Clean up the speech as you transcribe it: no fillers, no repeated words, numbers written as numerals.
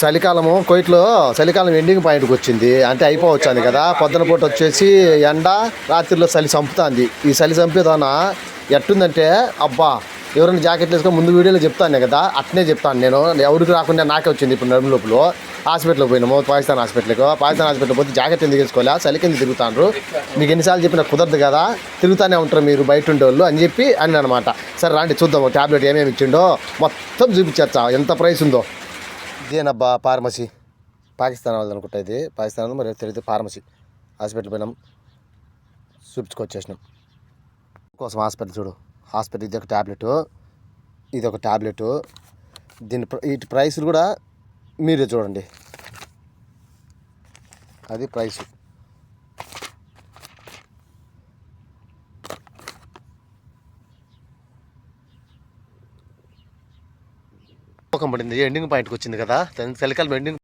చలికాలము కోయిట్లో చలికాలం ఎండింగ్ పాయింట్కి వచ్చింది, అంటే అయిపోవచ్చింది కదా. పొద్దున పూట వచ్చేసి ఎండ, రాత్రిలో చలి చంపుతుంది. ఈ చలి చంపేదాన ఎట్టుందంటే అబ్బా, ఎవరైనా జాకెట్లు వేసుకొని ముందు వీడియోలో చెప్తాను కదా, అట్నే చెప్తాను నేను. ఎవరికి రాకుండా నాకే వచ్చింది. ఇప్పుడు నడుము లోపల హాస్పిటల్కి పోయినాము, పాకిస్తాన్ హాస్పిటల్ పోతే జాకెట్ ఎందుకు వేసుకోవాలి, చలి కింద తిరుగుతాండ్రు, మీకు ఎన్నిసార్లు చెప్పినా కుదరదు కదా, తిరుగుతూనే ఉంటారు మీరు బయట ఉండేవాళ్ళు అని చెప్పి అని అనమాట. సరే రండి చూద్దాము ట్యాబ్లెట్ ఏమేమి ఇచ్చిండో మొత్తం చూపించచ్చా, ఎంత ప్రైస్ ఉందో. ఇదేనబ్బా ఫార్మసీ, పాకిస్తాన్ వాళ్ళది అనుకుంటా. ఇది పాకిస్తాన్ మరి తెలియదు. ఫార్మసీ హాస్పిటల్ పోయినాం, చూపించుకొచ్చేసినాం కోసం. హాస్పిటల్ చూడు, హాస్పిటల్ ఇది ఒక ట్యాబ్లెట్, ఇది ఒక ట్యాబ్లెట్. దీని వీటి ప్రైస్లు కూడా మీరే చూడండి, అది ప్రైస్. పడింది ఎండింగ్ పాయింట్కి వచ్చింది కదా, చలికాలం ఎండింగ్